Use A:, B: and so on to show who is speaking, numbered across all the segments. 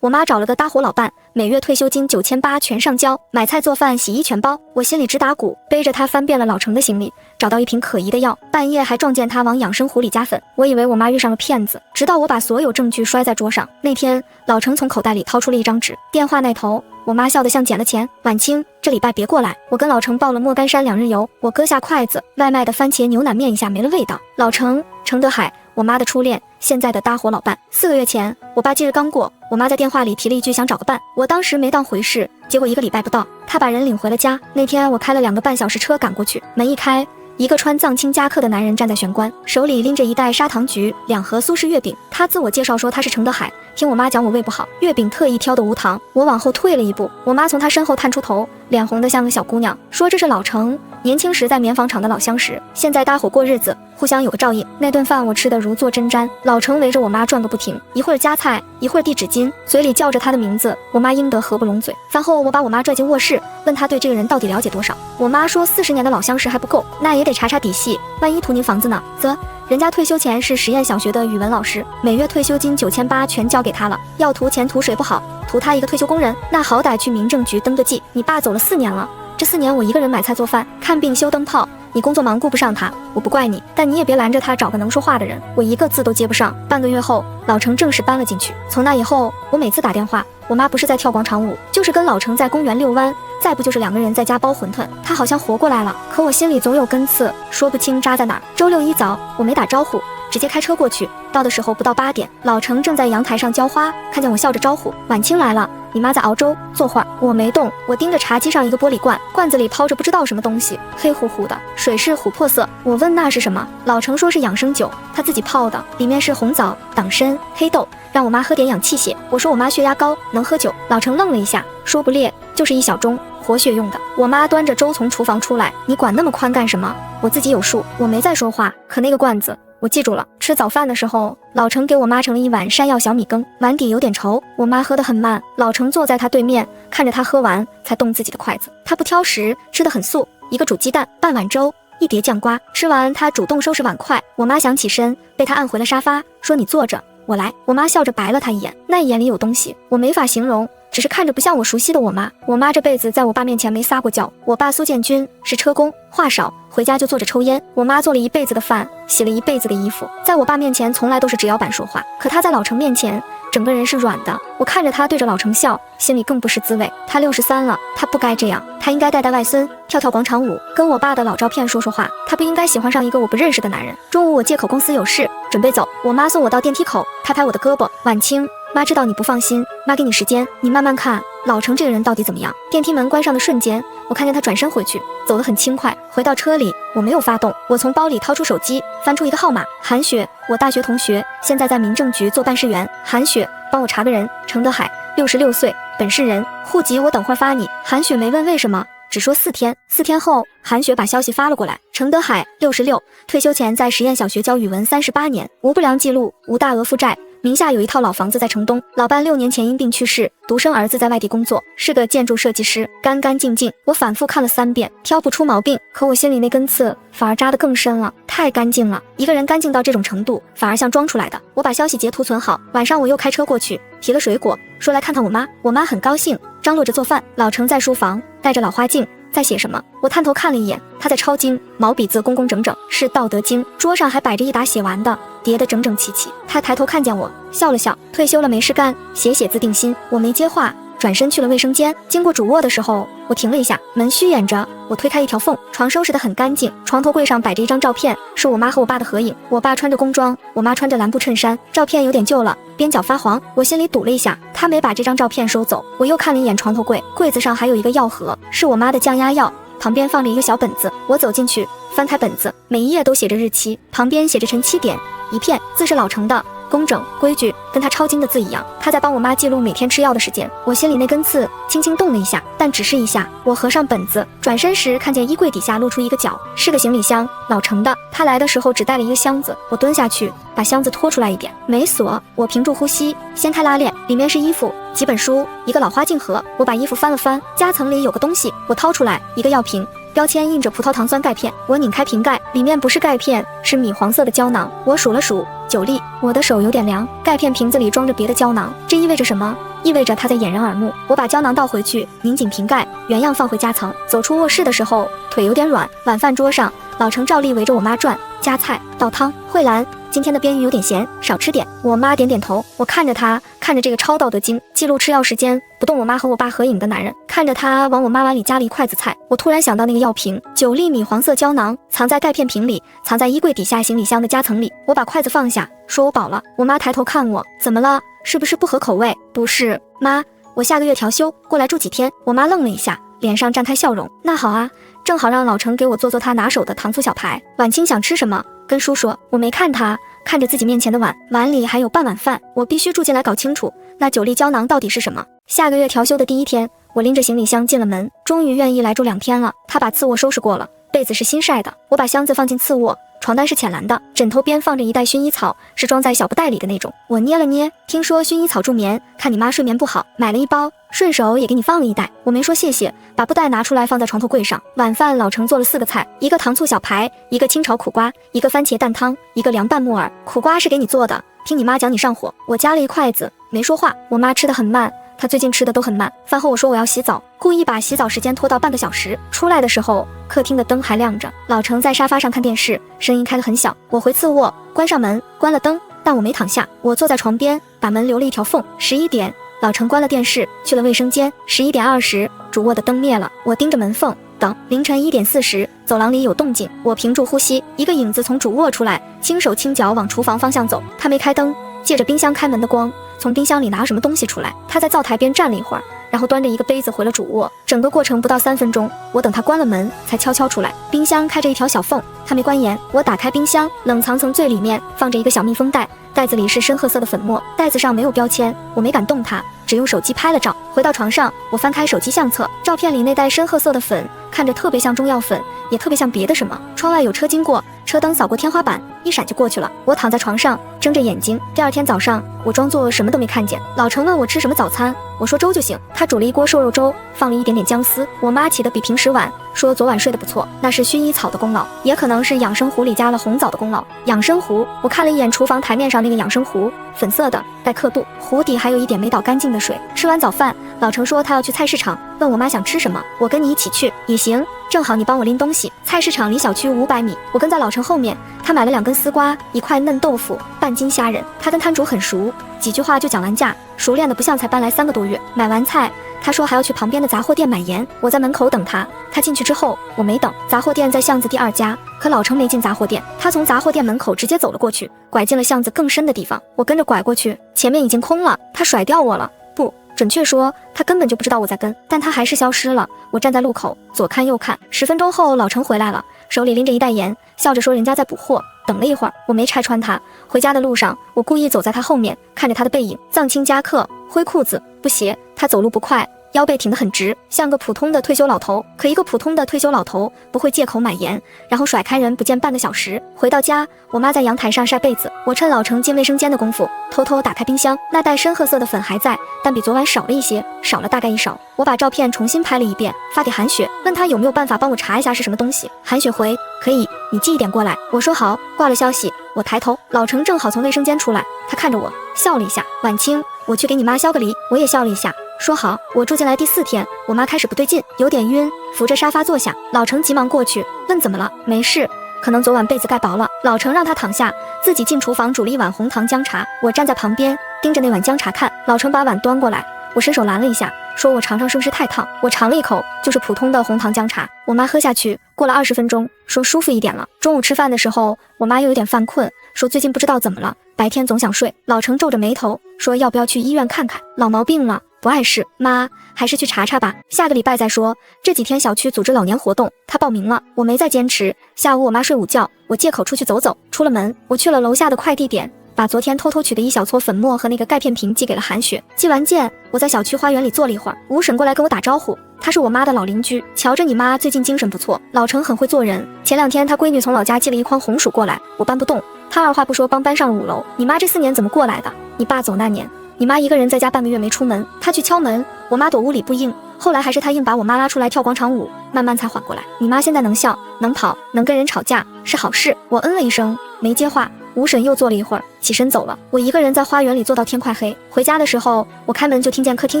A: 我妈找了个搭伙老伴，每月退休金9800全上交，买菜做饭洗衣全包。我心里直打鼓，背着她翻遍了老城的行李，找到一瓶可疑的药，半夜还撞见她往养生壶里加粉。我以为我妈遇上了骗子，直到我把所有证据摔在桌上。那天老程从口袋里掏出了一张纸，电话那头我妈笑得像捡了钱。晚清这礼拜别过来。我跟老程报了莫干山2日游。我割下筷子，外卖的番茄牛腩面一下没了味道。老程，程德海，我妈的初恋，现在的搭伙老伴。4个月前我爸忌日刚过，我妈在电话里提了一句想找个伴，我当时没当回事，结果1个礼拜不到，她把人领回了家。那天我开了2个半小时车赶过去，门一开，一个穿藏青夹克的男人站在玄关，手里拎着一袋砂糖橘，2盒苏式月饼。他自我介绍说他是程德海，听我妈讲我胃不好，月饼特意挑的无糖。我往后退了一步，我妈从他身后探出头，脸红得像个小姑娘，说这是老程，年轻时在棉纺厂的老相识，现在搭伙过日子，互相有个照应。那顿饭我吃得如坐针毡，老程围着我妈转个不停，一会儿夹菜，一会儿递纸巾，嘴里叫着他的名字，我妈应得合不拢嘴。饭后我把我妈拽进卧室，问她对这个人到底了解多少。我妈说40年的老相识还不够，那也得查查底细，万一图您房子呢？则人家退休前是实验小学的语文老师，每月退休金9800全交给他了，要图钱图谁不好？图他一个退休工人，那好歹去民政局登个记。你爸走了4年了，这4年我一个人买菜做饭、看病修灯泡，你工作忙顾不上他，我不怪你，但你也别拦着他找个能说话的人。我一个字都接不上。半个月后，老程正式搬了进去。从那以后，我每次打电话，我妈不是在跳广场舞，就是跟老程在公园遛弯，再不就是2个人在家包馄饨。她好像活过来了，可我心里总有根刺，说不清扎在哪儿。周6一早，我没打招呼，直接开车过去，到的时候不到8点，老程正在阳台上浇花，看见我笑着招呼：晚清来了，你妈在熬粥，坐会儿。我没动，我盯着茶几上一个玻璃罐，罐子里抛着不知道什么东西，黑乎乎的，水是琥珀色。我问那是什么，老程说是养生酒，他自己泡的，里面是红枣、党参、黑豆，让我妈喝点养气血。我说我妈血压高，能喝酒。老程愣了一下，说不烈，就是1小盅，活血用的。我妈端着粥从厨房出来，你管那么宽干什么？我自己有数。我没再说话，可那个罐子我记住了。吃早饭的时候，老程给我妈盛了一碗山药小米羹，碗底有点稠，我妈喝得很慢。老程坐在她对面，看着她喝完才动自己的筷子。他不挑食，吃得很素，一个煮鸡蛋，半碗粥，一碟酱瓜。吃完他主动收拾碗筷，我妈想起身，被他按回了沙发，说你坐着，我来。我妈笑着白了他一眼，那一眼里有东西，我没法形容，只是看着不像我熟悉的我妈。我妈这辈子在我爸面前没撒过娇。我爸苏建军是车工，话少，回家就坐着抽烟。我妈做了一辈子的饭，洗了一辈子的衣服，在我爸面前从来都是纸摇板说话，可他在老程面前整个人是软的。我看着他对着老程笑，心里更不是滋味。他63了，他不该这样，他应该带带外孙，跳跳广场舞，跟我爸的老照片说说话。他不应该喜欢上一个我不认识的男人。中午我借口公司有事，准备走，我妈送我到电梯口，拍拍我的胳膊，晚清，妈知道你不放心，妈给你时间，你慢慢看老程这个人到底怎么样。电梯门关上的瞬间，我看见他转身回去，走得很轻快。回到车里，我没有发动，我从包里掏出手机，翻出一个号码，韩雪，我大学同学，现在在民政局做办事员。韩雪，帮我查个人，程德海，66岁，本市人，户籍我等会儿发你。韩雪没问为什么，只说4天。4天后，韩雪把消息发了过来，程德海，66，退休前在实验小学教语文38年，无不良记录，无大额负债，名下有一套老房子在城东，老伴6年前因病去世，独生儿子在外地工作，是个建筑设计师，干干净净。我反复看了3遍，挑不出毛病，可我心里那根刺反而扎得更深了，太干净了。一个人干净到这种程度，反而像装出来的。我把消息截图存好，晚上我又开车过去，提了水果，说来看看我妈。我妈很高兴，张罗着做饭。老程在书房戴着老花镜，在写什么？我探头看了一眼，他在抄经，毛笔字工工整整，是《道德经》。桌上还摆着一沓写完的，叠得整整齐齐。他抬头看见我，笑了笑，退休了没事干，写写字定心。我没接话，转身去了卫生间。经过主卧的时候，我停了一下，门虚掩着，我推开一条缝，床收拾得很干净，床头柜上摆着一张照片，是我妈和我爸的合影。我爸穿着工装，我妈穿着蓝布衬衫，照片有点旧了，边角发黄。我心里堵了一下，他没把这张照片收走。我又看了一眼床头柜，柜子上还有一个药盒，是我妈的降压药，旁边放着一个小本子。我走进去，翻开本子，每一页都写着日期，旁边写着晨7点，一片，字是老程的，工整规矩，跟他抄经的字一样。他在帮我妈记录每天吃药的时间。我心里那根刺轻轻动了一下，但只是一下。我合上本子，转身时看见衣柜底下露出一个角，是个行李箱，老程的。他来的时候只带了一个箱子。我蹲下去把箱子拖出来一点，没锁。我屏住呼吸，掀开拉链，里面是衣服、几本书，一个老花镜盒。我把衣服翻了翻，夹层里有个东西，我掏出来，一个药瓶，标签印着葡萄糖酸钙片。我拧开瓶盖，里面不是钙片，是米黄色的胶囊。我数了数9粒，我的手有点凉。钙片瓶子里装着别的胶囊，这意味着什么？意味着它在掩人耳目。我把胶囊倒回去，拧紧瓶盖，原样放回夹层。走出卧室的时候，腿有点软。晚饭桌上，老程照例围着我妈转，夹菜、倒汤。慧兰，今天的鳊鱼有点咸，少吃点。我妈点点头。我看着她，看着这个超道德经记录吃药时间不动我妈和我爸合影的男人，看着他往我妈碗里夹了一筷子菜。我突然想到那个药瓶，9粒米黄色胶囊藏在钙片瓶里，藏在衣柜底下行李箱的夹层里。我把筷子放下，说我饱了。我妈抬头看我，怎么了？是不是不合口味？不是，妈，我下个月调休过来住几天。我妈愣了一下，脸上绽开笑容。那好啊，正好让老程给我做他拿手的糖醋小排。晚清想吃什么？跟叔说。我没看他，看着自己面前的碗，碗里还有半碗饭。我必须住进来搞清楚那9粒胶囊到底是什么。下个月调休的第一天，我拎着行李箱进了门，终于愿意来住2天了。他把次卧收拾过了，被子是新晒的。我把箱子放进次卧，床单是浅蓝的，枕头边放着一袋薰衣草，是装在小布袋里的那种。我捏了捏，听说薰衣草助眠，看你妈睡眠不好，买了一包，顺手也给你放了一袋。我没说谢谢，把布袋拿出来放在床头柜上。晚饭老程做了4个菜，一个糖醋小排，一个清炒苦瓜，一个番茄蛋汤，一个凉拌木耳。苦瓜是给你做的，听你妈讲你上火。我夹了一筷子，没说话。我妈吃得很慢，她最近吃的都很慢。饭后我说我要洗澡，故意把洗澡时间拖到半个小时。出来的时候，客厅的灯还亮着，老程在沙发上看电视，声音开得很小。我回次卧，关上门，关了灯，但我没躺下，我坐在床边，把门留了一条缝。11点，老程关了电视，去了卫生间。11点20，主卧的灯灭了，我盯着门缝等。凌晨1点40，走廊里有动静，我屏住呼吸，一个影子从主卧出来，轻手轻脚往厨房方向走。他没开灯，借着冰箱开门的光，从冰箱里拿什么东西出来。他在灶台边站了一会儿，然后端着一个杯子回了主卧。整个过程不到3分钟，我等他关了门才悄悄出来。冰箱开着一条小缝，他没关严。我打开冰箱，冷藏层最里面放着一个小密封袋，袋子里是深褐色的粉末，袋子上没有标签，我没敢动它，只用手机拍了照。回到床上，我翻开手机相册，照片里那袋深褐色的粉看着特别像中药粉，也特别像别的什么。窗外有车经过，车灯扫过天花板，一闪就过去了。我躺在床上睁着眼睛。第2天早上，我装作什么都没看见。老程问我吃什么早餐，我说粥就行。他煮了一锅瘦肉粥，放了一点点姜丝。我妈起得比平时晚，说昨晚睡得不错，那是薰衣草的功劳，也可能是养生壶里加了红枣的功劳。养生壶，我看了一眼厨房台面上那个养生壶，粉色的，带刻度，壶底还有一点没倒干净的水。吃完早饭，老程说他要去菜市场，问我妈想吃什么，我跟你一起去也行，正好你帮我拎东西。菜市场离小区500米，我跟在老程后面。他买了2根丝瓜，1块嫩豆腐，半斤虾仁。他跟摊主很熟，几句话就讲完价，熟练的不像才搬来3个多月。买完菜，他说还要去旁边的杂货店买盐。我在门口等他，他进去之后我没等。杂货店在巷子第2家，可老程没进杂货店，他从杂货店门口直接走了过去，拐进了巷子更深的地方。我跟着拐过去，前面已经空了，他甩掉我了，不准确说他根本就不知道我在跟，但他还是消失了。我站在路口，左看右看。10分钟后，老程回来了，手里拎着一袋盐，笑着说人家在补货。等了一会儿，我没拆穿他。回家的路上，我故意走在他后面，看着他的背影，藏青夹克，灰裤子，布鞋。他走路不快，腰背挺得很直，像个普通的退休老头。可一个普通的退休老头不会借口买盐，然后甩开人不见半个小时。回到家，我妈在阳台上晒被子，我趁老程进卫生间的功夫，偷偷打开冰箱，那袋深褐色的粉还在，但比昨晚少了一些，少了大概1勺。我把照片重新拍了一遍，发给韩雪，问她有没有办法帮我查一下是什么东西。韩雪回可以，你寄一点过来。我说好，挂了消息。我抬头，老程正好从卫生间出来，他看着我笑了一下。晚清，我去给你妈削个梨。我也笑了一下，说好。我住进来第4天，我妈开始不对劲，有点晕，扶着沙发坐下。老程急忙过去问怎么了，没事，可能昨晚被子盖薄了。老程让他躺下，自己进厨房煮了一碗红糖姜茶。我站在旁边盯着那碗姜茶看。老程把碗端过来，我伸手拦了一下，说我尝尝是不是太烫。我尝了一口，就是普通的红糖姜茶。我妈喝下去，过了20分钟，说舒服一点了。中午吃饭的时候，我妈又有点犯困，说最近不知道怎么了，白天总想睡。老程皱着眉头说要不要去医院看看，老毛病了，不碍事。妈，还是去查查吧，下个礼拜再说。这几天小区组织老年活动，她报名了，我没再坚持。下午我妈睡午觉，我借口出去走走。出了门，我去了楼下的快递点，把昨天偷偷取的一小撮粉末和那个钙片瓶寄给了韩雪。寄完件，我在小区花园里坐了一会儿，吴婶过来跟我打招呼，她是我妈的老邻居，瞧着你妈最近精神不错。老程很会做人，前2天他闺女从老家寄了一筐红薯过来，我搬不动，他二话不说帮搬上了5楼。你妈这4年怎么过来的？你爸走那年，你妈一个人在家半个月没出门，她去敲门，我妈躲屋里不应，后来还是她硬把我妈拉出来跳广场舞，慢慢才缓过来。你妈现在能笑，能跑，能跟人吵架，是好事。我嗯了一声，没接话。吴婶又坐了一会儿，起身走了。我一个人在花园里坐到天快黑。回家的时候，我开门就听见客厅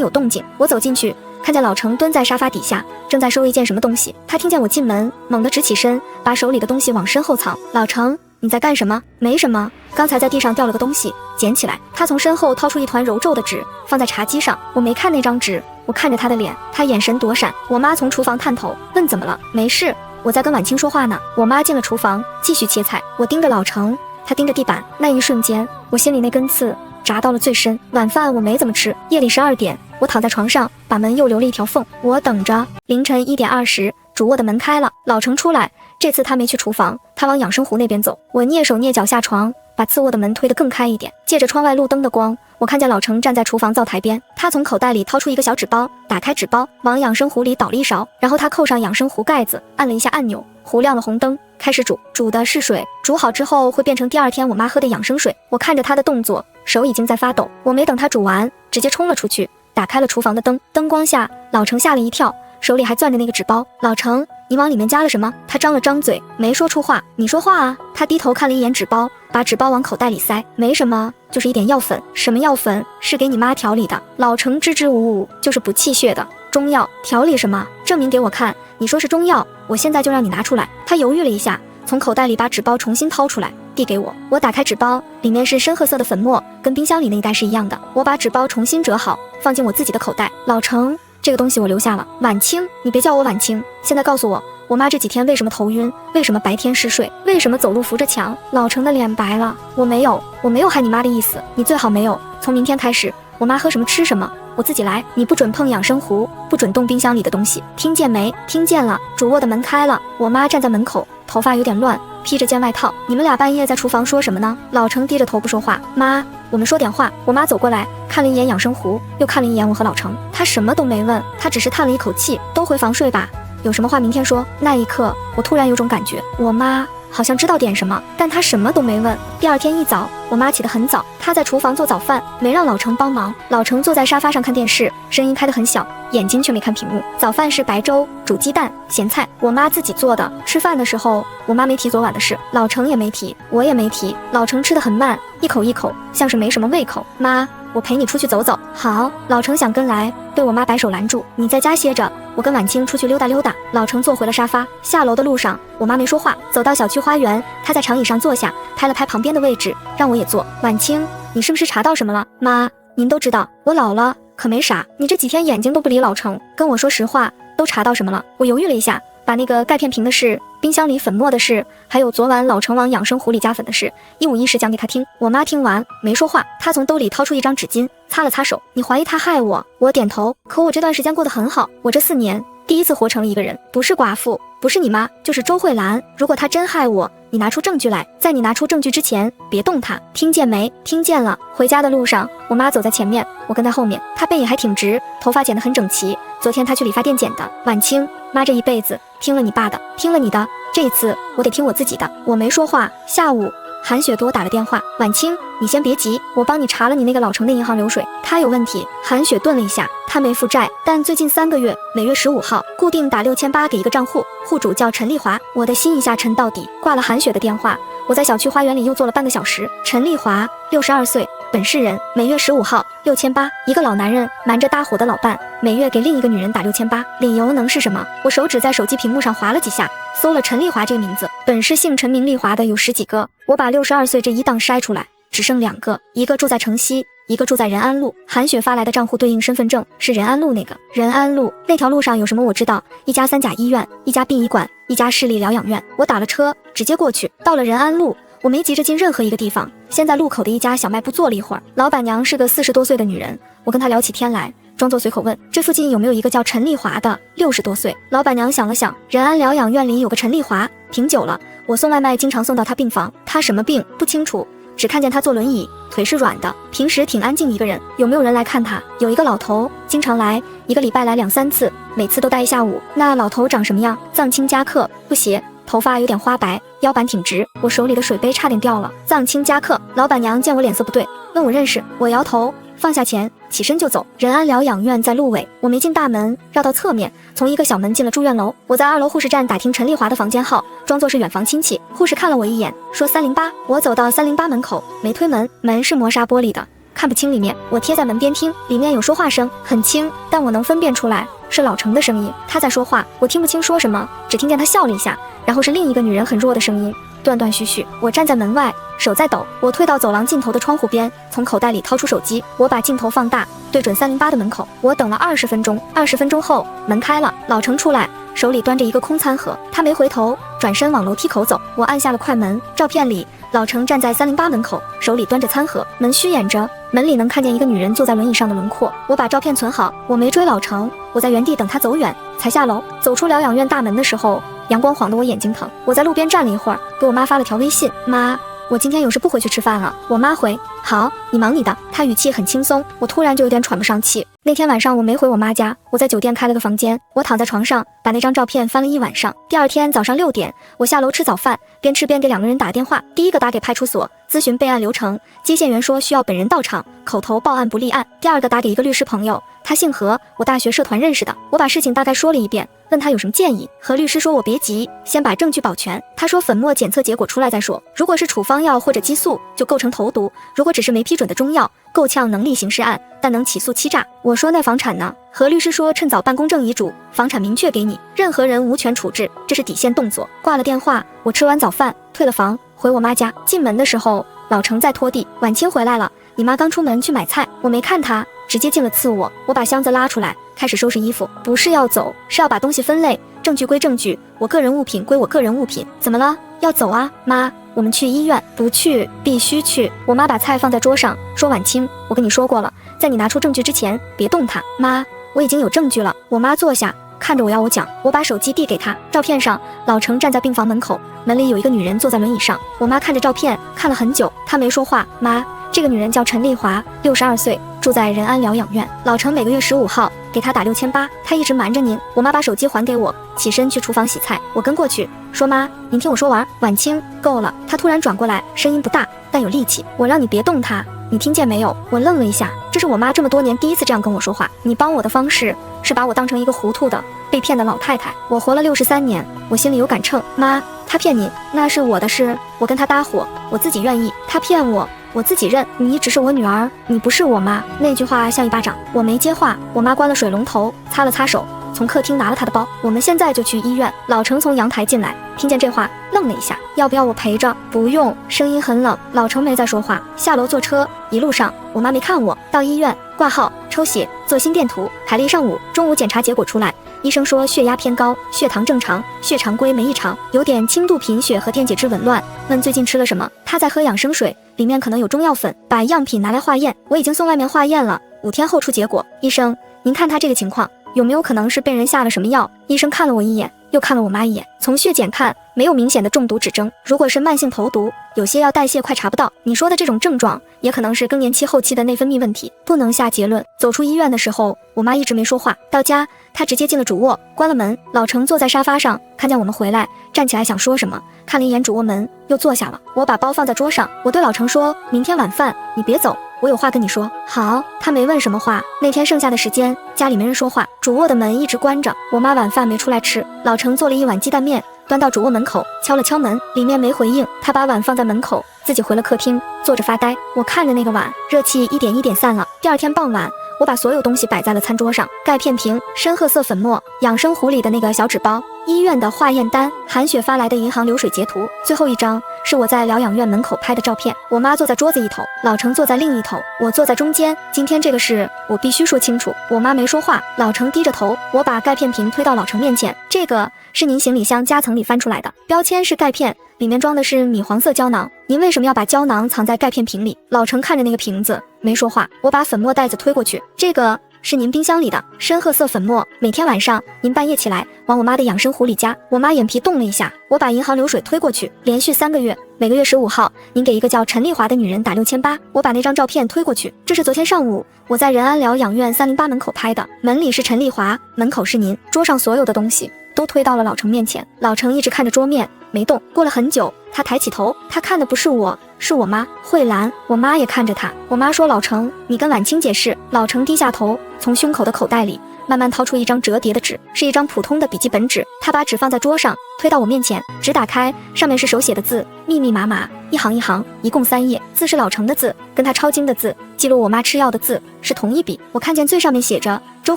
A: 有动静，我走进去，看见老程蹲在沙发底下，正在收一件什么东西。他听见我进门，猛地直起身，把手里的东西往身后藏。老程，你在干什么？没什么，刚才在地上掉了个东西，捡起来。他从身后掏出一团揉皱的纸，放在茶几上。我没看那张纸，我看着他的脸，他眼神躲闪。我妈从厨房探头，问怎么了？没事，我在跟婉清说话呢。我妈进了厨房，继续切菜。我盯着老程，他盯着地板。那一瞬间，我心里那根刺扎到了最深。晚饭我没怎么吃。夜里12点，我躺在床上，把门又留了一条缝，我等着。凌晨1点20，主卧的门开了，老程出来。这次他没去厨房，他往养生湖那边走。我蹑手蹑脚下床，把次卧的门推得更开一点，借着窗外路灯的光，我看见老程站在厨房灶台边。他从口袋里掏出一个小纸包，打开纸包，往养生壶里倒了一勺，然后他扣上养生壶盖子，按了一下按钮，壶亮了红灯，开始煮。煮的是水，煮好之后会变成第二天我妈喝的养生水。我看着他的动作，手已经在发抖。我没等他煮完，直接冲了出去，打开了厨房的灯。灯光下，老程吓了一跳，手里还攥着那个纸包。老程，你往里面加了什么？他张了张嘴，没说出话。你说话啊！他低头看了一眼纸包，把纸包往口袋里塞。没什么，就是一点药粉。什么药粉？是给你妈调理的。老程支支吾吾，就是补气血的。中药？调理什么？证明给我看。你说是中药，我现在就让你拿出来。他犹豫了一下，从口袋里把纸包重新掏出来，递给我。我打开纸包，里面是深褐色的粉末，跟冰箱里那一袋是一样的。我把纸包重新折好，放进我自己的口袋。老程，这个东西我留下了。婉清，你别叫我婉清，现在告诉我，我妈这几天为什么头晕？为什么白天嗜睡？为什么走路扶着墙？老程的脸白了。我没有害你妈的意思，你最好没有。从明天开始，我妈喝什么吃什么，我自己来。你不准碰养生壶，不准动冰箱里的东西，听见没？听见了。主卧的门开了，我妈站在门口，头发有点乱，披着件外套。你们俩半夜在厨房说什么呢？老程低着头不说话。妈，我们说点话。我妈走过来，看了一眼养生壶，又看了一眼我和老程。她什么都没问，她只是叹了一口气。都回房睡吧，有什么话明天说。那一刻，我突然有种感觉，我妈好像知道点什么，但她什么都没问。第二天一早，我妈起得很早，她在厨房做早饭，没让老程帮忙。老程坐在沙发上看电视，声音开得很小，眼睛却没看屏幕。早饭是白粥、煮鸡蛋、咸菜，我妈自己做的。吃饭的时候，我妈没提昨晚的事，老程也没提，我也没提。老程吃得很慢，一口一口，像是没什么胃口。妈，我陪你出去走走。好。老程想跟来，被我妈摆手拦住。你在家歇着，我跟婉清出去溜达溜达。老程坐回了沙发。下楼的路上，我妈没说话，走到小区花园，她在长椅上坐下，拍了拍旁边的位置，让我也坐。婉清，你是不是查到什么了？妈，您都知道，我老了可没傻。你这几天眼睛都不离老程，跟我说实话，都查到什么了？我犹豫了一下，把那个钙片瓶的事、冰箱里粉末的事，还有昨晚老程往养生壶里加粉的事，一五一十讲给他听。我妈听完没说话，她从兜里掏出一张纸巾，擦了擦手。你怀疑他害我？我点头。可我这段时间过得很好，我这4年第一次活成了一个人，不是寡妇，不是你妈，就是周慧兰。如果她真害我，你拿出证据来，在你拿出证据之前，别动她，听见没？听见了。回家的路上，我妈走在前面，我跟在后面，她背影还挺直，头发剪得很整齐。昨天她去理发店剪的。婉清，妈这一辈子听了你爸的，听了你的，这一次我得听我自己的。我没说话。下午，韩雪给我打了电话。婉清，你先别急，我帮你查了你那个老程的银行流水，他有问题。韩雪顿了一下，他没负债，但最近3个月每月15号固定打6800给一个账户，户主叫陈丽华。我的心一下沉到底，挂了韩雪的电话。我在小区花园里又坐了半个小时。陈丽华，62岁，本市人，每月15号6800。一个老男人瞒着搭伙的老伴，每月给另一个女人打6800，理由能是什么？我手指在手机屏幕上划了几下，搜了陈丽华这个名字，本市姓陈名丽华的有10几个，我把62岁这一档筛出来，只剩2个，一个住在城西，一个住在仁安路。韩雪发来的账户对应身份证是仁安路那个。仁安路那条路上有什么我知道，一家3甲医院，一家殡仪馆，一家市立疗养院。我打了车直接过去，到了仁安路，我没急着进任何一个地方，先在路口的一家小卖部坐了一会儿。老板娘是个40多岁的女人，我跟她聊起天来，装作随口问这附近有没有一个叫陈丽华的，60多岁。老板娘想了想，仁安疗养院里有个陈丽华，挺久了，我送外卖经常送到她病房。她什么病不清楚，只看见她坐轮椅，腿是软的，平时挺安静一个人。有没有人来看她？有一个老头，经常来，1个礼拜来2、3次，每次都待一下午。那老头长什么样？藏青夹克，不斜，头发有点花白，腰板挺直。我手里的水杯差点掉了。藏青夹克。老板娘见我脸色不对，问我认识，我摇头。放下钱，起身就走。仁安疗养院在路尾，我没进大门，绕到侧面，从一个小门进了住院楼。我在2楼护士站打听陈丽华的房间号，装作是远房亲戚。护士看了我一眼，说308。我走到308门口，没推门，门是磨砂玻璃的，看不清里面。我贴在门边听，里面有说话声，很轻，但我能分辨出来是老程的声音。他在说话，我听不清说什么，只听见他笑了一下，然后是另一个女人很弱的声音，断断续续。我站在门外，手在抖。我退到走廊尽头的窗户边，从口袋里掏出手机，我把镜头放大，对准308的门口。我等了20分钟，20分钟后门开了，老程出来，手里端着一个空餐盒，他没回头，转身往楼梯口走。我按下了快门。照片里老程站在308门口，手里端着餐盒，门虚掩着，门里能看见一个女人坐在轮椅上的轮廓。我把照片存好，我没追老程，我在原地等他走远，才下楼。走出疗养院大门的时候，阳光晃得我眼睛疼。我在路边站了一会儿，给我妈发了条微信：妈，我今天有事不回去吃饭了。我妈回：好，你忙你的。她语气很轻松，我突然就有点喘不上气。那天晚上我没回我妈家，我在酒店开了个房间，我躺在床上把那张照片翻了一晚上。第二天早上6点，我下楼吃早饭，边吃边给2个人打电话。第一个打给派出所咨询备案流程，接线员说需要本人到场，口头报案不立案。第二个打给一个律师朋友，他姓何，我大学社团认识的。我把事情大概说了一遍，问他有什么建议。何律师说我别急，先把证据保全。他说粉末检测结果出来再说，如果是处方药或者激素就构成投毒，如果只是没批准的中药，够呛能立刑事案，但能起诉欺诈。我说那房产呢？何律师说趁早办公证遗嘱，房产明确给你，任何人无权处置，这是底线动作。挂了电话，我吃完早饭退了房，回我妈家。进门的时候老程在拖地，晚清回来了，你妈刚出门去买菜，我没看她，直接进了次卧。我把箱子拉出来，开始收拾衣服，不是要走，是要把东西分类，证据归证据，我个人物品归我个人物品。怎么了？要走啊？妈，我们去医院。不去，必须去。我妈把菜放在桌上，说晚清，我跟你说过了，在你拿出证据之前别动它。妈，我已经有证据了。我妈坐下，看着我要我讲。我把手机递给她，照片上老程站在病房门口，门里有一个女人坐在轮椅上。我妈看着照片看了很久，她没说话。妈，这个女人叫陈丽华，62岁，住在仁安疗养院。老程每个月15号给她打6800，她一直瞒着您。我妈把手机还给我，起身去厨房洗菜。我跟过去说：妈，您听我说完。晚清，够了。她突然转过来，声音不大，但有力气。我让你别动她，你听见没有？我愣了一下，这是我妈这么多年第一次这样跟我说话。你帮我的方式是把我当成一个糊涂的被骗的老太太。我活了63年，我心里有杆秤。妈，他骗你，那是我的事，我跟他搭伙，我自己愿意。他骗我，我自己认。你只是我女儿，你不是我妈。那句话像一巴掌，我没接话。我妈关了水龙头，擦了擦手，从客厅拿了她的包。我们现在就去医院。老程从阳台进来，听见这话愣了一下。要不要我陪着？不用，声音很冷。老程没再说话，下楼坐车。一路上我妈没看我，到医院挂号抽血做心电图，排了一上午。中午检查结果出来，医生说血压偏高，血糖正常，血常规没异常，有点轻度贫血和电解质紊乱。问最近吃了什么，他在喝养生水，里面可能有中药粉。把样品拿来化验，我已经送外面化验了，5天后出结果。医生，您看他这个情况有没有可能是被人下了什么药？医生看了我一眼，又看了我妈一眼。从血检看，没有明显的中毒指征。如果是慢性投毒，有些药代谢快查不到。你说的这种症状，也可能是更年期后期的内分泌问题，不能下结论。走出医院的时候，我妈一直没说话。到家，她直接进了主卧，关了门。老程坐在沙发上，看见我们回来，站起来想说什么，看了一眼主卧门，又坐下了。我把包放在桌上，我对老程说：明天晚饭你别走，我有话跟你说。好。他没问什么话。那天剩下的时间，家里没人说话，主卧的门一直关着。我妈晚饭没出来吃，老程做了一碗鸡蛋面，端到主卧门口，敲了敲门，里面没回应。他把碗放在门口，自己回了客厅，坐着发呆。我看着那个碗，热气一点一点散了。第二天傍晚，我把所有东西摆在了餐桌上，钙片瓶、深褐色粉末、养生壶里的那个小纸包、医院的化验单、韩雪发来的银行流水截图。最后一张是我在疗养院门口拍的照片。我妈坐在桌子一头，老程坐在另一头，我坐在中间。今天这个事我必须说清楚。我妈没说话，老程低着头。我把钙片瓶推到老程面前，这个是您行李箱夹层里翻出来的，标签是钙片，里面装的是米黄色胶囊。您为什么要把胶囊藏在钙片瓶里？老程看着那个瓶子没说话。我把粉末袋子推过去，这个是您冰箱里的深褐色粉末，每天晚上您半夜起来往我妈的养生壶里加。我妈眼皮动了一下。我把银行流水推过去，连续3个月，每个月15号您给一个叫陈丽华的女人打6800。我把那张照片推过去，这是昨天上午我在仁安疗养院308门口拍的，门里是陈丽华，门口是您。桌上所有的东西都推到了老程面前。老程一直看着桌面没动，过了很久，他抬起头，他看的不是我，是我妈慧兰。我妈也看着他。我妈说：“老程，你跟婉清解释。”老程低下头，从胸口的口袋里慢慢掏出一张折叠的纸，是一张普通的笔记本纸。他把纸放在桌上，推到我面前，纸打开，上面是手写的字，密密麻麻，一行一行，一共3页。字是老程的字，跟他抄经的字，记录我妈吃药的字是同一笔。我看见最上面写着周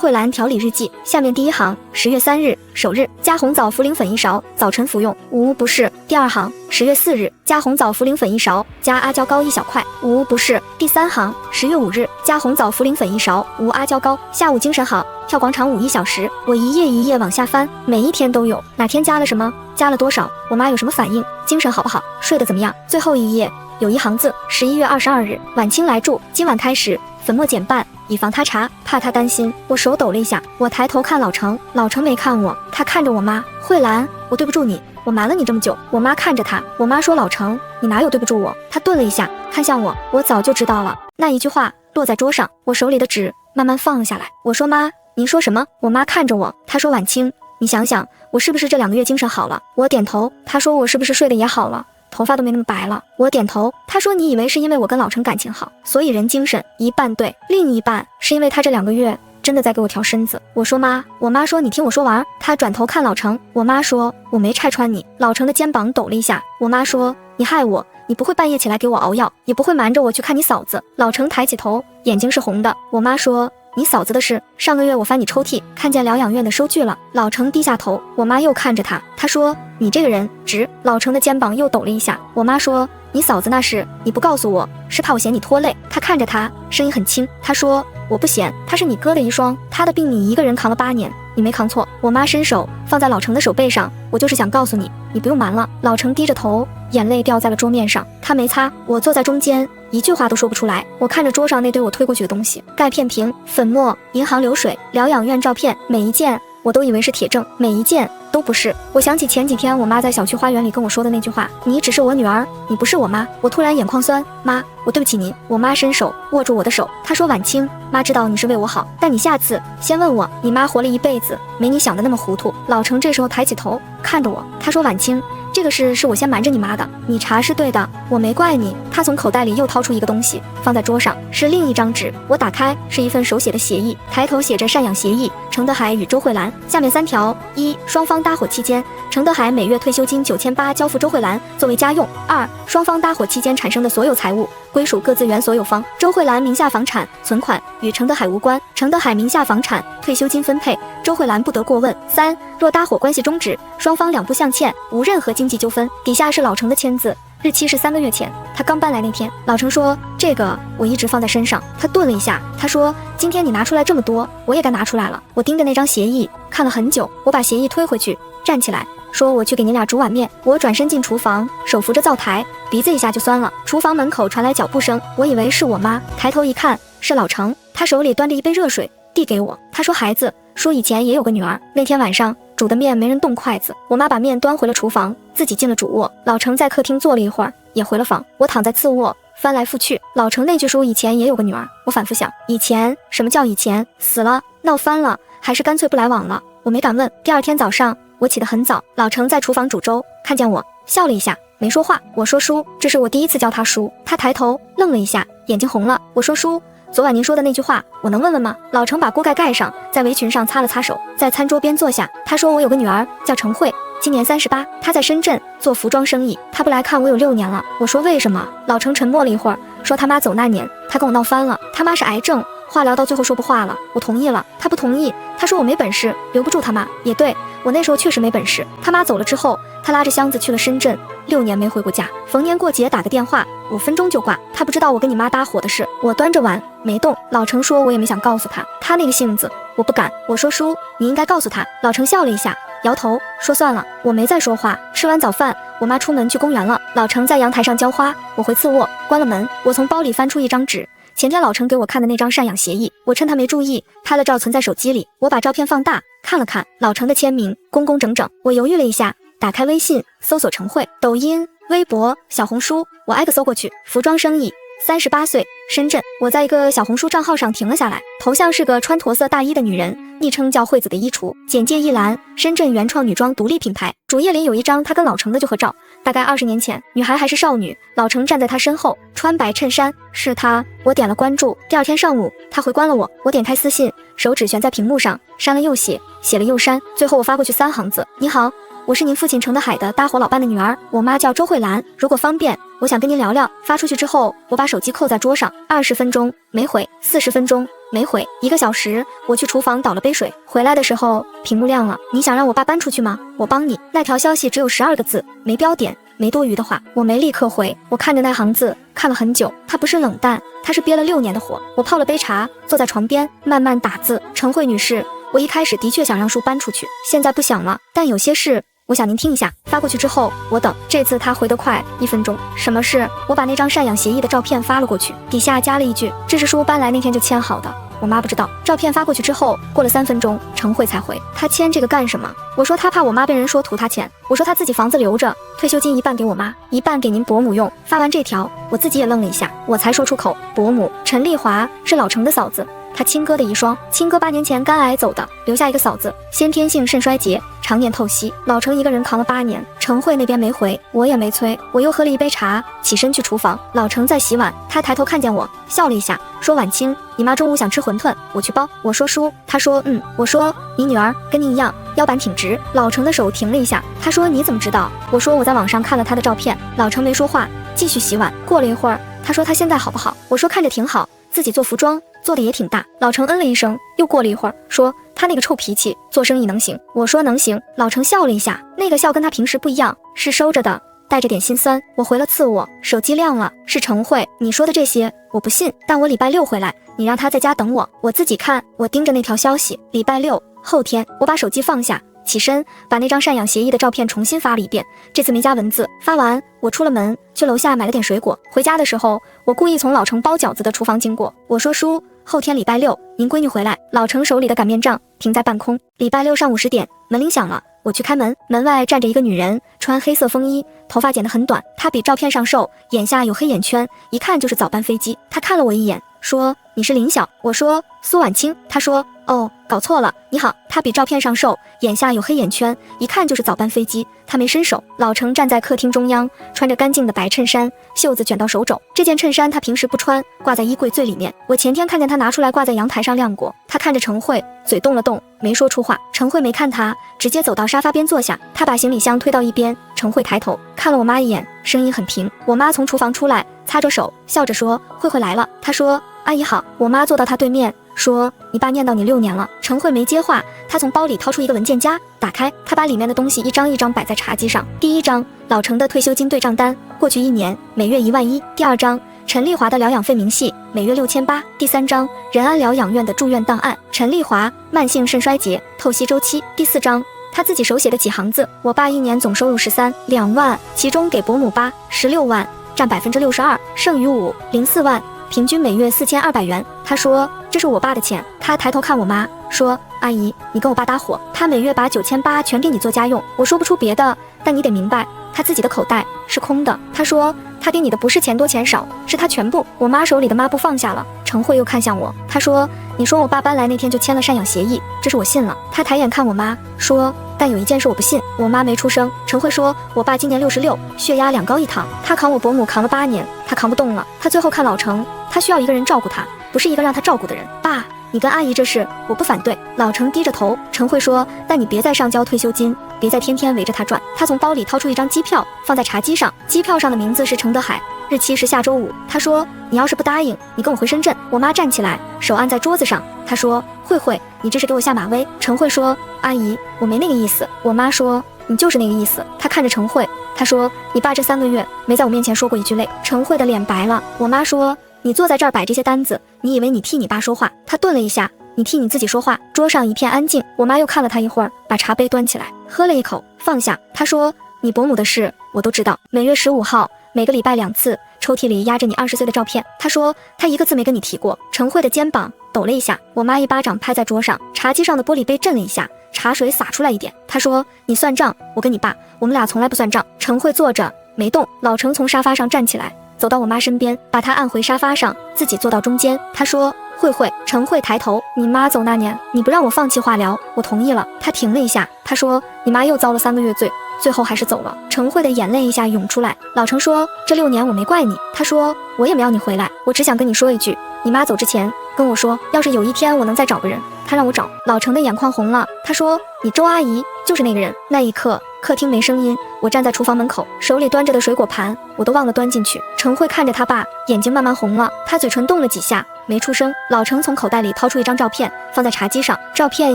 A: 慧兰调理日记，下面第一行10月3日首日，加红枣茯苓粉1勺，早晨服用，无不适。第二行10月4日，加红枣茯苓粉1勺，加阿胶糕1小块，无不适。第三行10月5日，加红枣茯苓粉1勺，无阿胶糕。下午精神好，跳广场舞1小时。我一页一页往下翻，每一天都有，哪天加了什么，加了多少，我妈有什么反应，精神好不好，睡得怎么样。最后一页有一行字：11月22日，婉清来住，今晚开始粉末减半，以防他查，怕他担心。我手抖了一下，我抬头看老程，老程没看我，他看着我妈。慧兰，我对不住你，我瞒了你这么久。我妈看着他，我妈说：“老程，你哪有对不住我？”他顿了一下，看向我，我早就知道了。那一句话落在桌上，我手里的纸慢慢放了下来。我说：“妈，您说什么？”我妈看着我，她说：“婉清，你想想，我是不是这2个月精神好了？”我点头。她说：“我是不是睡得也好了？头发都没那么白了。”我点头。她说：“你以为是因为我跟老程感情好，所以人精神？一半对，另一半是因为他这2个月真的在给我调身子。”我说：“妈。”我妈说：“你听我说完。”她转头看老程，我妈说：“我没拆穿你。”老程的肩膀抖了一下。我妈说：“你害我，你不会半夜起来给我熬药，也不会瞒着我去看你嫂子。”老程抬起头，眼睛是红的。我妈说：“你嫂子的事，上个月我翻你抽屉，看见疗养院的收据了。”老程低下头，我妈又看着他，她说：“你这个人直。”老程的肩膀又抖了一下。我妈说：“你嫂子那事，你不告诉我，是怕我嫌你拖累。”她看着他，声音很轻，她说：“我不嫌，他是你哥的遗孀，他的病你一个人扛了8年，你没扛错。”我妈伸手放在老程的手背上，我就是想告诉你，你不用瞒了。老程低着头，眼泪掉在了桌面上，他没擦。我坐在中间，一句话都说不出来。我看着桌上那堆我推过去的东西，钙片瓶、粉末、银行流水、疗养院照片，每一件我都以为是铁证，每一件都不是。我想起前几天我妈在小区花园里跟我说的那句话：“你只是我女儿，你不是我妈。”我突然眼眶酸，妈，我对不起您。我妈伸手握住我的手，她说：“婉清，妈知道你是为我好，但你下次先问我，你妈活了一辈子，没你想的那么糊涂。”老程这时候抬起头看着我，他说：“婉清，这个事是我先瞒着你妈的，你查是对的，我没怪你。”他从口袋里又掏出一个东西，放在桌上，是另一张纸。我打开，是一份手写的协议，抬头写着赡养协议，程德海与周慧兰。下面3条：一、双方搭伙期间，程德海每月退休金9800交付周慧兰作为家用；二、双方搭伙期间产生的所有财物归属各自原所有方，周慧兰名下房产存款与程德海无关，程德海名下房产退休金分配周慧兰不得过问。三、若搭伙关系终止，双方两不相欠，无任何经济纠纷。底下是老程的签字，日期是3个月前，他刚搬来那天。老程说：“这个我一直放在身上。”他顿了一下，他说：“今天你拿出来这么多，我也该拿出来了。”我盯着那张协议看了很久，我把协议推回去，站起来说：“我去给你俩煮碗面。”我转身进厨房，手扶着灶台，鼻子一下就酸了。厨房门口传来脚步声，我以为是我妈，抬头一看是老程，他手里端着一杯热水递给我。他说：“孩子，说以前也有个女儿，那天晚上煮的面没人动筷子，我妈把面端回了厨房，自己进了主卧。老程在客厅坐了一会儿，也回了房。我躺在次卧，翻来覆去，老程那句说以前也有个女儿，我反复想，以前什么叫以前？死了，闹翻了，还是干脆不来往了？我没敢问。第二天早上我起得很早，老程在厨房煮粥，看见我笑了一下，没说话。我说：“叔，这是我第一次叫他叔。”他抬头愣了一下，眼睛红了。我说：“叔，昨晚您说的那句话，我能问问吗？”老程把锅盖盖上，在围裙上擦了擦手，在餐桌边坐下。他说：“我有个女儿叫程慧，今年38，她在深圳做服装生意。她不来看我有6年了。”我说：“为什么？”老程沉默了一会儿，说：“他妈走那年，他跟我闹翻了。他妈是癌症，化疗到最后说不话了。我同意了，他不同意。他说我没本事，留不住他妈。也对，我那时候确实没本事。他妈走了之后，他拉着箱子去了深圳，6年没回过家。逢年过节打个电话，5分钟就挂。他不知道我跟你妈搭伙的事。”我端着碗没动。老程说：“我也没想告诉他，他那个性子，我不敢。”我说：“叔，你应该告诉他。”老程笑了一下，摇头说：“算了。”我没再说话。吃完早饭，我妈出门去公园了，老程在阳台上浇花，我回次卧，关了门。我从包里翻出一张纸，前天老程给我看的那张赡养协议，我趁他没注意拍了照存在手机里。我把照片放大看了看，老程的签名工工整整。我犹豫了一下，打开微信搜索程慧，抖音、微博、小红书，我挨个搜过去。服装生意，38岁，深圳。我在一个小红书账号上停了下来，头像是个穿驼色大衣的女人，昵称叫惠子的衣橱。简介一栏：深圳原创女装独立品牌。主页里有一张她跟老程的旧合照，大概20年前，女孩还是少女，老程站在她身后，穿白衬衫，是他。我点了关注。第二天上午，他回关了我。我点开私信，手指悬在屏幕上，删了又写，写了又删，最后我发过去3行字：你好，我是您父亲程德海的搭伙老伴的女儿，我妈叫周慧兰，如果方便，我想跟您聊聊。发出去之后，我把手机扣在桌上，20分钟没回，40分钟没回，1个小时，我去厨房倒了杯水，回来的时候屏幕亮了。你想让我爸搬出去吗？我帮你。那条消息只有12个字，没标点，没多余的话，我没立刻回。我看着那行字看了很久，他不是冷淡，他是憋了6年的火。我泡了杯茶，坐在床边慢慢打字。程慧女士，我一开始的确想让叔搬出去，现在不想了，但有些事我想您听一下。发过去之后，我等。这次他回得快，1分钟。什么事？我把那张赡养协议的照片发了过去，底下加了一句：这是叔搬来那天就签好的。我妈不知道。照片发过去之后，过了3分钟，程慧才回。他签这个干什么？我说他怕我妈被人说图他钱。我说他自己房子留着，退休金一半给我妈，一半给您伯母用。发完这条，我自己也愣了一下，我才说出口：伯母陈丽华是老程的嫂子。他亲哥的遗孀，亲哥8年前肝癌走的，留下一个嫂子，先天性肾衰竭，常年透析。老程一个人扛了8年。程慧那边没回，我也没催，我又喝了一杯茶，起身去厨房。老程在洗碗，他抬头看见我，笑了一下，说：婉清，你妈中午想吃馄饨，我去包。我说叔，他说我说你女儿跟您一样，腰板挺直。老程的手停了一下，他说你怎么知道？我说我在网上看了他的照片。老程没说话，继续洗碗。过了一会儿，他说他现在好不好？我说看着挺好，自己做服装做的也挺大。老程嗯了一声，又过了一会儿，说他那个臭脾气做生意能行？我说能行。老程笑了一下，那个笑跟他平时不一样，是收着的，带着点心酸。我回了次我，手机亮了，是程慧。你说的这些我不信，但我礼拜6回来，你让他在家等我，我自己看。我盯着那条消息，礼拜6后天。我把手机放下，起身把那张赡养协议的照片重新发了一遍，这次没加文字。发完，我出了门，去楼下买了点水果。回家的时候，我故意从老程包饺子的厨房经过，我说叔，后天礼拜6您闺女回来。老程手里的擀面杖停在半空。礼拜6上午10点，门铃响了，我去开门，门外站着一个女人，穿黑色风衣，头发剪得很短，她比照片上瘦，眼下有黑眼圈，一看就是早班飞机。她看了我一眼，说你是林晓。我说苏婉清。她说哦，搞错了，你好。她比照片上瘦，眼下有黑眼圈，一看就是早班飞机。她没伸手。老程站在客厅中央，穿着干净的白衬衫，袖子卷到手肘。这件衬衫他平时不穿，挂在衣柜最里面。我前天看见他拿出来挂在阳台上晾过。他看着程慧，嘴动了动，没说出话。程慧没看他，直接走到沙发边坐下。他把行李箱推到一边。程慧抬头看了我妈一眼，声音很平。我妈从厨房出来，擦着手，笑着说：慧慧来了。她说阿姨好。我妈坐到她对面，说你爸念叨你6年了。程慧没接话，她从包里掏出一个文件夹，打开，她把里面的东西一张一张摆在茶几上。第1张，老程的退休金对账单，过去1年每月1万1。第2张，陈丽华的疗养费明细，每月6800。第3张，仁安疗养院的住院档案，陈丽华慢性肾衰竭，透析周期。第4章，他自己手写的几行字：我爸1年总收入13.2万，其中给伯母8.16万，占62%，剩余5.04万，平均每月4200元。他说这是我爸的钱。他抬头看我妈，说阿姨，你跟我爸搭伙，他每月把9800全给你做家用。我说不出别的，但你得明白，他自己的口袋是空的。他说他给你的不是钱多钱少，是他全部。我妈手里的抹布放下了。程慧又看向我，她说你说我爸搬来那天就签了赡养协议，这是我信了。她抬眼看我妈，说但有一件事我不信。我妈没出声。程慧说我爸今年66，血压2高1糖，他扛我伯母扛了8年，他扛不动了。他最后看老程，他需要一个人照顾他，不是一个让他照顾的人。爸，你跟阿姨这事我不反对。老程低着头。程慧说但你别再上交退休金，别再天天围着他转。他从包里掏出一张机票，放在茶几上，机票上的名字是程德海，日期是下周5。他说你要是不答应，你跟我回深圳。我妈站起来，手按在桌子上。她说慧慧，你这是给我下马威。程慧说阿姨，我没那个意思。我妈说你就是那个意思。她看着程慧，她说你爸这3个月没在我面前说过一句累。程慧的脸白了。我妈说你坐在这儿摆这些单子，你以为你替你爸说话？她顿了一下，你替你自己说话。桌上一片安静。我妈又看了她一会儿，把茶杯端起来，喝了一口，放下。她说你伯母的事我都知道，每月15号，每个礼拜2次，抽屉里压着你20岁的照片。她说她一个字没跟你提过。程慧的肩膀抖了一下。我妈一巴掌拍在桌上，茶几上的玻璃杯震了一下，茶水洒出来一点。她说你算账，我跟你爸，我们俩从来不算账。程慧坐着没动。老程从沙发上站起来，走到我妈身边，把她按回沙发上，自己坐到中间。她说慧慧。程慧抬头，你妈走那年，你不让我放弃化疗，我同意了。她停了一下，她说你妈又遭了3个月罪，最后还是走了。程慧的眼泪一下涌出来。老程说，这6年我没怪你。他说，我也没要你回来，我只想跟你说一句，你妈走之前跟我说，要是有一天我能再找个人，她让我找。老程的眼眶红了，他说，你周阿姨就是那个人。那一刻客厅没声音，我站在厨房门口，手里端着的水果盘我都忘了端进去。程慧看着他爸，眼睛慢慢红了，他嘴唇动了几下，没出声。老程从口袋里掏出一张照片，放在茶几上。照片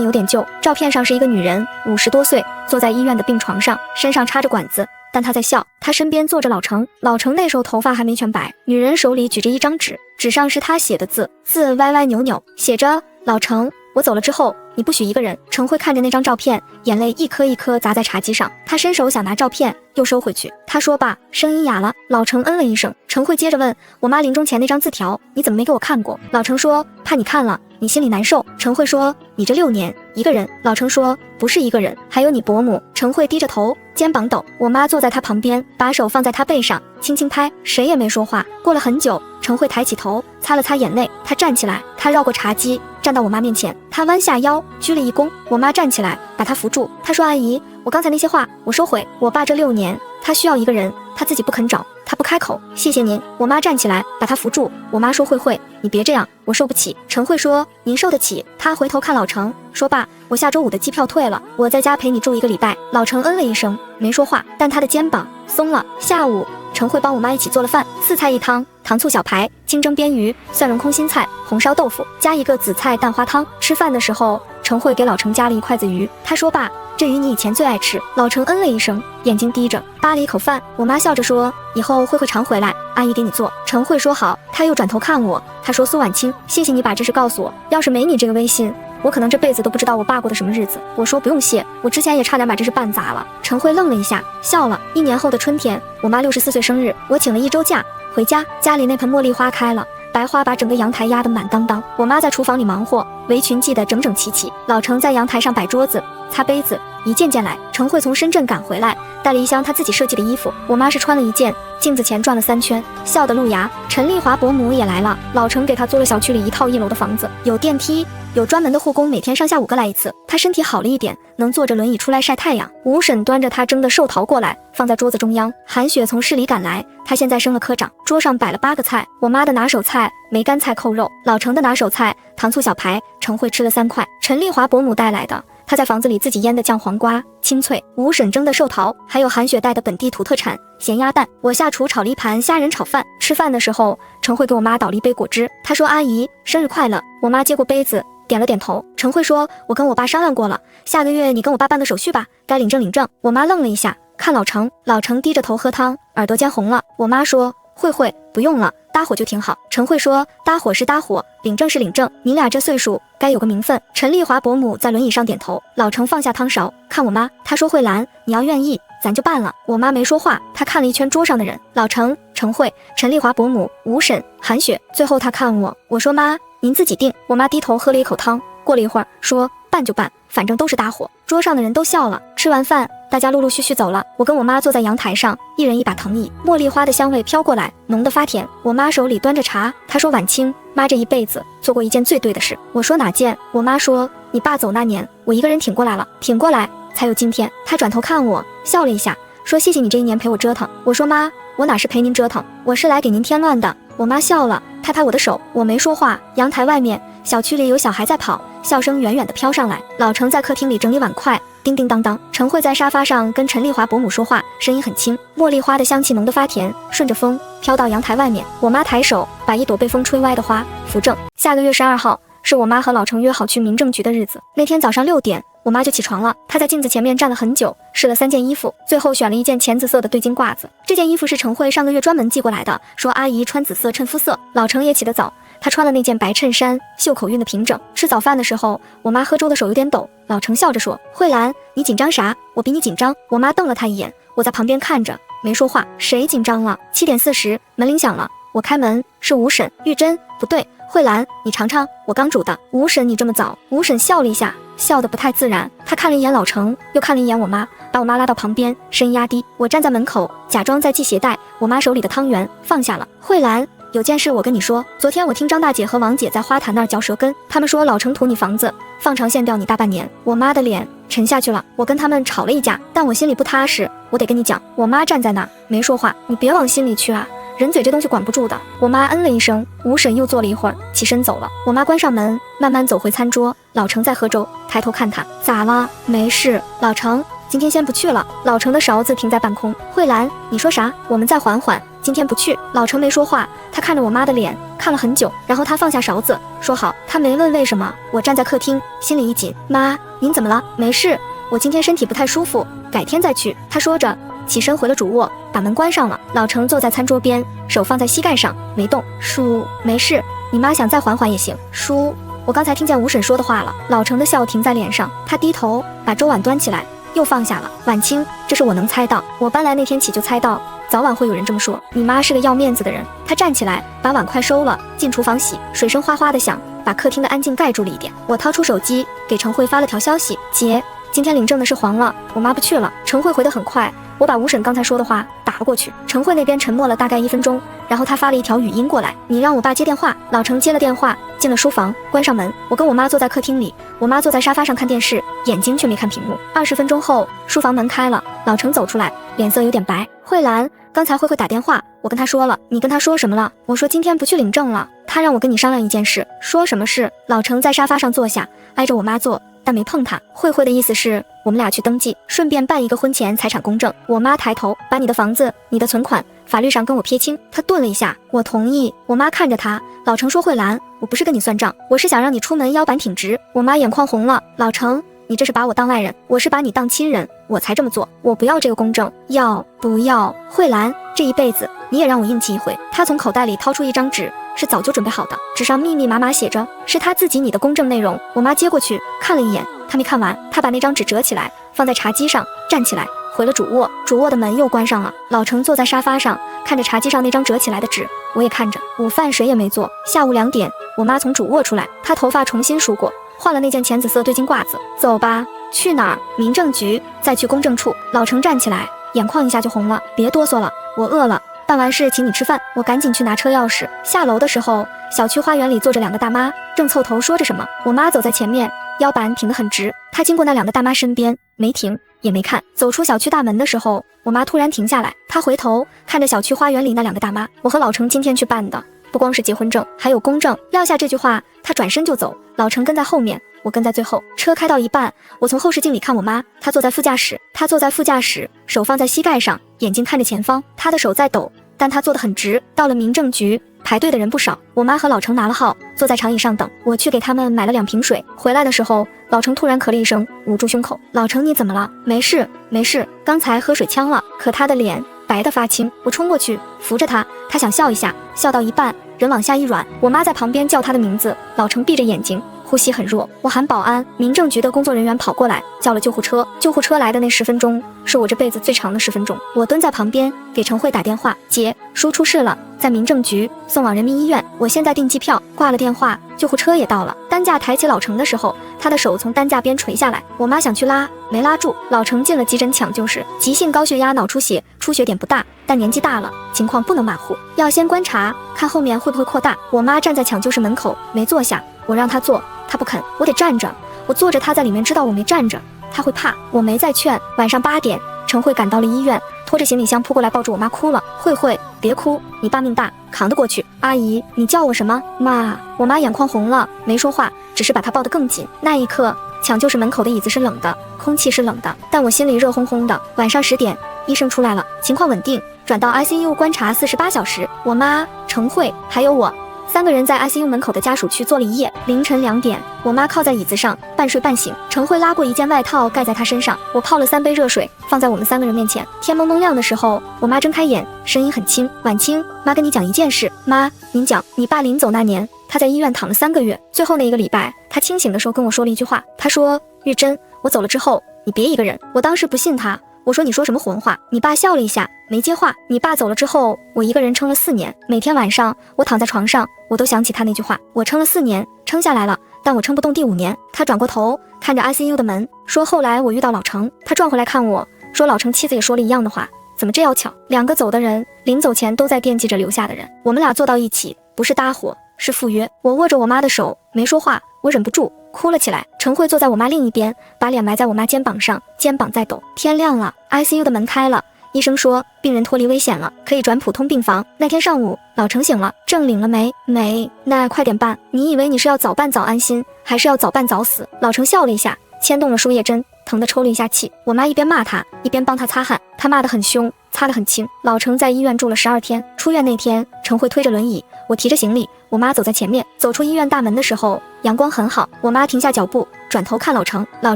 A: 有点旧，照片上是一个女人，50多岁，坐在医院的病床上，身上插着管子，但她在笑。她身边坐着老程，老程那时候头发还没全白。女人手里举着一张纸，纸上是她写的字，字歪歪扭扭，写着，老程，我走了之后，你不许一个人。程慧看着那张照片，眼泪一颗一颗砸在茶几上。她伸手想拿照片，又收回去。她说，爸，声音哑了。老程嗯了一声。程慧接着问，我妈临终前那张字条，你怎么没给我看过？老程说，怕你看了你心里难受。程慧说，你这6年一个人。老程说，不是一个人，还有你伯母。程慧低着头，肩膀抖。我妈坐在她旁边，把手放在她背上，轻轻拍，谁也没说话。过了很久，程慧抬起头，擦了擦眼泪。她站起来，她绕过茶几，站到我妈面前，她弯下腰，鞠了一躬。我妈站起来，把她扶住。她说，阿姨，我刚才那些话我收回。我爸这6年，他需要一个人，他自己不肯找，他不开口。谢谢您。我妈站起来，把她扶住。我妈说，慧，你别这样，我受不起。程慧说，您受得起。她回头看老程，说，爸，我下周5的机票退了，我在家陪你住1个礼拜。老程嗯了一声，没说话，但他的肩膀松了。下午程慧帮我妈一起做了饭，4菜1汤，糖醋小排、清蒸边鱼、蒜蓉空心菜、红烧豆腐，加一个紫菜蛋花汤。吃饭的时候，程慧给老程夹了1筷子鱼，她说，爸，这鱼你以前最爱吃。老程嗯了一声，眼睛低着，扒了一口饭。我妈笑着说，以后慧常回来，阿姨给你做。程慧说好。她又转头看我，她说，苏婉清，谢谢你把这事告诉我，要是没你这个微信，我可能这辈子都不知道我爸过的什么日子。我说不用谢，我之前也差点把这事办砸了。程慧愣了一下，笑了。1年后的春天，我妈64岁生日，我请了1周假回家，家里那盆茉莉花开了，白花把整个阳台压得满当当。我妈在厨房里忙活，围裙系得整整齐齐。老程在阳台上摆桌子擦杯子，一件件来。程慧从深圳赶回来，带了一箱她自己设计的衣服。我妈是穿了1件，镜子前转了3圈，笑得露牙。陈丽华伯母也来了，老程给她租了小区里1套1楼的房子，有电梯，有专门的护工，每天上下5个来一次。她身体好了一点，能坐着轮椅出来晒太阳。吴婶端着她蒸的寿桃过来，放在桌子中央。韩雪从市里赶来，她现在升了科长。桌上摆了8个菜，我妈的拿手菜梅干菜扣肉，老程的拿手菜糖醋小排，程慧吃了3块。陈丽华伯母带来的，她在房子里自己腌的酱黄瓜清脆，吴婶蒸的寿桃，还有韩雪带的本地土特产咸鸭蛋。我下厨炒了1盘虾仁炒饭。吃饭的时候，程慧给我妈倒了1杯果汁，她说，阿姨生日快乐。我妈接过杯子点了点头。程慧说，我跟我爸商量过了，下个月你跟我爸办个手续吧，该领证领证。我妈愣了一下，看老程，老程低着头喝汤，耳朵尖红了。我妈说，慧不用了，搭伙就挺好。程慧说，搭伙是搭伙，领证是领证，你俩这岁数该有个名分。陈丽华伯母在轮椅上点头。老程放下汤勺，看我妈，他说，慧兰，你要愿意咱就办了。我妈没说话，她看了一圈桌上的人，老程、程慧、陈丽华伯母、吴婶、韩雪，最后她看我，我说，妈，您自己定。我妈低头喝了一口汤，过了一会儿说，办就办，反正都是搭伙。桌上的人都笑了。吃完饭，大家陆陆续续走了。我跟我妈坐在阳台上，一人一把藤椅，茉莉花的香味飘过来，浓得发甜。我妈手里端着茶，她说，婉清，妈这一辈子做过一件最对的事。我说，哪件？我妈说，你爸走那年，我一个人挺过来了，挺过来才有今天。她转头看我，笑了一下，说，谢谢你这1年陪我折腾。我说，妈，我哪是陪您折腾，我是来给您添乱的。我妈笑了，拍拍我的手，我没说话。阳台外面，小区里有小孩在跑，笑声远远地飘上来。老程在客厅里整理碗筷，叮叮当当。程慧在沙发上跟陈丽华伯母说话，声音很轻。茉莉花的香气浓得发甜，顺着风飘到阳台外面。我妈抬手把一朵被风吹歪的花扶正。下个月12号是我妈和老程约好去民政局的日子。那天早上6点，我妈就起床了，她在镜子前面站了很久，试了3件衣服，最后选了一件浅紫色的对襟褂子。这件衣服是程慧上个月专门寄过来的，说阿姨穿紫色衬肤色。老程也起得早，他穿了那件白衬衫，袖口熨得平整。吃早饭的时候，我妈喝粥的手有点抖，老程笑着说，慧兰，你紧张啥？我比你紧张。我妈瞪了他一眼，我在旁边看着没说话。谁紧张了？7点40，门铃响了，我开门，是吴婶。玉珍，不对，慧兰，你尝尝我刚煮的。吴婶，你这么早？吴婶笑了一下，笑得不太自然。她看了一眼老程，又看了一眼我妈，把我妈拉到旁边，声音压低。我站在门口，假装在系鞋带。我妈手里的汤圆放下了。慧兰，有件事我跟你说，昨天我听张大姐和王姐在花坛那儿嚼舌根，他们说老程图你房子，放长线钓你大半年。我妈的脸沉下去了。我跟他们吵了一架，但我心里不踏实。我得跟你讲。我妈站在那儿没说话，你别往心里去啊，人嘴这东西管不住的。我妈嗯了一声，吴婶又坐了一会儿，起身走了。我妈关上门，慢慢走回餐桌。老程在喝粥，抬头看她，咋了？没事。老程，今天先不去了。老程的勺子停在半空。慧兰，你说啥？我们再缓缓，今天不去。老程没说话，他看着我妈的脸，看了很久，然后他放下勺子，说好。他没问为什么。我站在客厅，心里一紧。妈，您怎么了？没事，我今天身体不太舒服，改天再去。他说着，起身回了主卧，把门关上了。老程坐在餐桌边，手放在膝盖上，没动。叔，没事，你妈想再缓缓也行。叔，我刚才听见吴婶说的话了。老程的笑停在脸上，他低头把粥碗端起来，又放下了。晚清，这是我能猜到，我搬来那天起就猜到，早晚会有人这么说。你妈是个要面子的人。她站起来，把碗筷收了，进厨房洗，水声哗哗的响，把客厅的安静盖住了一点。我掏出手机，给陈慧发了条消息：姐，今天领证的事黄了，我妈不去了。陈慧回得很快，我把吴婶刚才说的话打了过去。陈慧那边沉默了大概1分钟，然后她发了一条语音过来：你让我爸接电话。老程接了电话，进了书房，关上门。我跟我妈坐在客厅里，我妈坐在沙发上看电视，眼睛却没看屏幕。20分钟后，书房门开了，老程走出来，脸色有点白。慧兰，刚才慧慧打电话，我跟她说了。你跟她说什么了？我说今天不去领证了，她让我跟你商量一件事。说什么事？老程在沙发上坐下，挨着我妈坐，但没碰她。慧慧的意思是我们俩去登记，顺便办一个婚前财产公证。我妈抬头，把你的房子、你的存款法律上跟我撇清。她顿了一下，我同意。我妈看着她。老程说，慧兰，我不是跟你算账，我是想让你出门腰板挺直。我妈眼眶红了。老程，你这是把我当外人，我是把你当亲人，我才这么做。我不要这个公证。要不要？慧兰，这一辈子你也让我硬气一回。她从口袋里掏出一张纸，是早就准备好的，纸上密密麻麻写着是她自己你的公证内容。我妈接过去看了一眼，她没看完，她把那张纸折起来放在茶几上，站起来回了主卧。主卧的门又关上了。老程坐在沙发上，看着茶几上那张折起来的纸，我也看着。午饭谁也没做。下午2点，我妈从主卧出来，她头发重新梳过，换了那件浅紫色对襟褂子。走吧。去哪儿？民政局。再去公证处。老程站起来，眼眶一下就红了。别哆嗦了，我饿了，办完事请你吃饭。我赶紧去拿车钥匙。下楼的时候，小区花园里坐着2个大妈，正凑头说着什么。我妈走在前面，腰板挺得很直。她经过那2个大妈身边，没停也没看。走出小区大门的时候，我妈突然停下来，她回头看着小区花园里那2个大妈。我和老程今天去办的，不光是结婚证，还有公证。撂下这句话，她转身就走。老程跟在后面，我跟在最后。车开到一半，我从后视镜里看我妈，她坐在副驾驶，手放在膝盖上，眼睛看着前方。她的手在抖，但她坐得很直。到了民政局，排队的人不少。我妈和老程拿了号，坐在长椅上等。我去给他们买了2瓶水。回来的时候，老程突然咳了一声，捂住胸口。老程，你怎么了？没事，没事，刚才喝水呛了。可他的脸白得发青。我冲过去扶着他，他想笑一下，笑到一半，人往下一软。我妈在旁边叫他的名字，老程闭着眼睛，呼吸很弱。我喊保安，民政局的工作人员跑过来，叫了救护车。救护车来的那10分钟，是我这辈子最长的10分钟。我蹲在旁边给陈慧打电话，姐，叔出事了，在民政局，送往人民医院。我现在订机票。挂了电话，救护车也到了。担架抬起老程的时候，他的手从担架边垂下来，我妈想去拉，没拉住。老程进了急诊抢救室，急性高血压脑出血，出血点不大，但年纪大了，情况不能马虎，要先观察，看后面会不会扩大。我妈站在抢救室门口没坐下，我让她坐，她不肯，我得站着。我坐着，她在里面知道我没站着，她会怕。我没再劝。晚上8点，陈慧赶到了医院，拖着行李箱扑过来抱住我妈哭了。慧慧，别哭，你爸命大，扛得过去。阿姨，你叫我什么？妈。我妈眼眶红了，没说话，只是把她抱得更紧。那一刻，抢救室门口的椅子是冷的，空气是冷的，但我心里热烘烘的。晚上10点，医生出来了，情况稳定，转到 ICU 观察48小时。我妈、陈慧还有我3个人在 ICU 门口的家属区坐了一夜。凌晨2点，我妈靠在椅子上，半睡半醒。陈慧拉过一件外套盖在她身上。我泡了3杯热水，放在我们3个人面前。天蒙蒙亮的时候，我妈睁开眼，声音很轻：婉清，妈跟你讲一件事。妈，您讲。你爸临走那年，他在医院躺了3个月，最后那1个礼拜，他清醒的时候跟我说了一句话，他说：玉珍，我走了之后，你别一个人。我当时不信他，我说你说什么混话？你爸笑了一下，没接话。你爸走了之后，我一个人撑了4年，每天晚上我躺在床上，我都想起他那句话。我撑了4年，撑下来了，但我撑不动第5年。他转过头看着 ICU 的门，说后来我遇到老程，他转回来看我，说老程妻子也说了一样的话，怎么这要巧？2个走的人，临走前都在惦记着留下的人。我们俩坐到一起，不是搭伙，是赴约。我握着我妈的手，没说话，我忍不住哭了起来。陈慧坐在我妈另一边，把脸埋在我妈肩膀上，肩膀在抖。天亮了 ，ICU 的门开了。医生说病人脱离危险了，可以转普通病房。那天上午，老程醒了，证领了没？没。那快点办。你以为你是要早办早安心，还是要早办早死？老程笑了一下，牵动了输液针，疼得抽了一下气。我妈一边骂他，一边帮他擦汗，他骂得很凶，擦得很轻。老程在医院住了12天，出院那天，陈慧推着轮椅，我提着行李，我妈走在前面。走出医院大门的时候，阳光很好，我妈停下脚步，转头看老程，老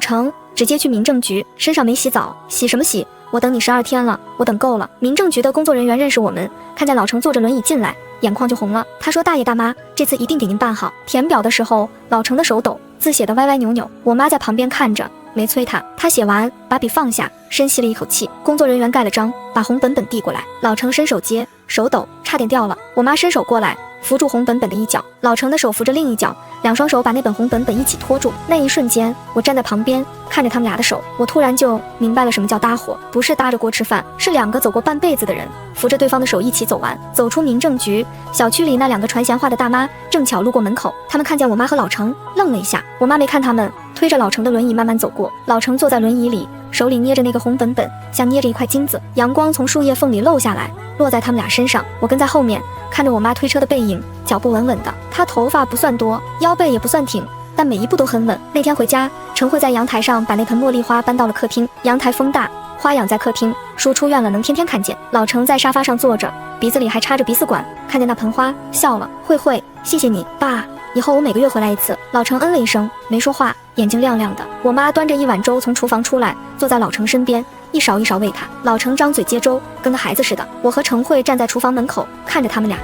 A: 程直接去民政局，身上没洗澡，洗什么洗？我等你12天了，我等够了。民政局的工作人员认识我们，看见老程坐着轮椅进来，眼眶就红了。他说：“大爷大妈，这次一定给您办好。”填表的时候，老程的手抖，字写得歪歪扭扭。我妈在旁边看着，没催他。他写完，把笔放下，深吸了一口气。工作人员盖了章，把红本本递过来。老程伸手接，手抖，差点掉了。我妈伸手过来，扶住红本本的一角，老程的手扶着另一角，两双手把那本红本本一起拖住。那一瞬间，我站在旁边看着他们俩的手，我突然就明白了什么叫搭伙，不是搭着锅吃饭，是2个走过半辈子的人扶着对方的手一起走完。走出民政局，小区里那2个传闲话的大妈正巧路过门口，他们看见我妈和老程，愣了一下。我妈没看他们，推着老程的轮椅慢慢走过。老程坐在轮椅里，手里捏着那个红本本，像捏着一块金子。阳光从树叶缝里漏下来，落在他们俩身上。我跟在后面，看着我妈推车的背影，脚步稳稳的。她头发不算多，腰背也不算挺，但每一步都很稳。那天回家，陈慧在阳台上把那盆茉莉花搬到了客厅。阳台风大，花养在客厅，叔出院了能天天看见。老程在沙发上坐着，鼻子里还插着鼻饲管，看见那盆花笑了。慧，谢谢你，爸。以后我每个月回来一次。老程嗯了一声，没说话，眼睛亮亮的。我妈端着一碗粥从厨房出来，坐在老程身边，一勺一勺喂他。老程张嘴接粥，跟个孩子似的。我和陈慧站在厨房门口，看着他们俩。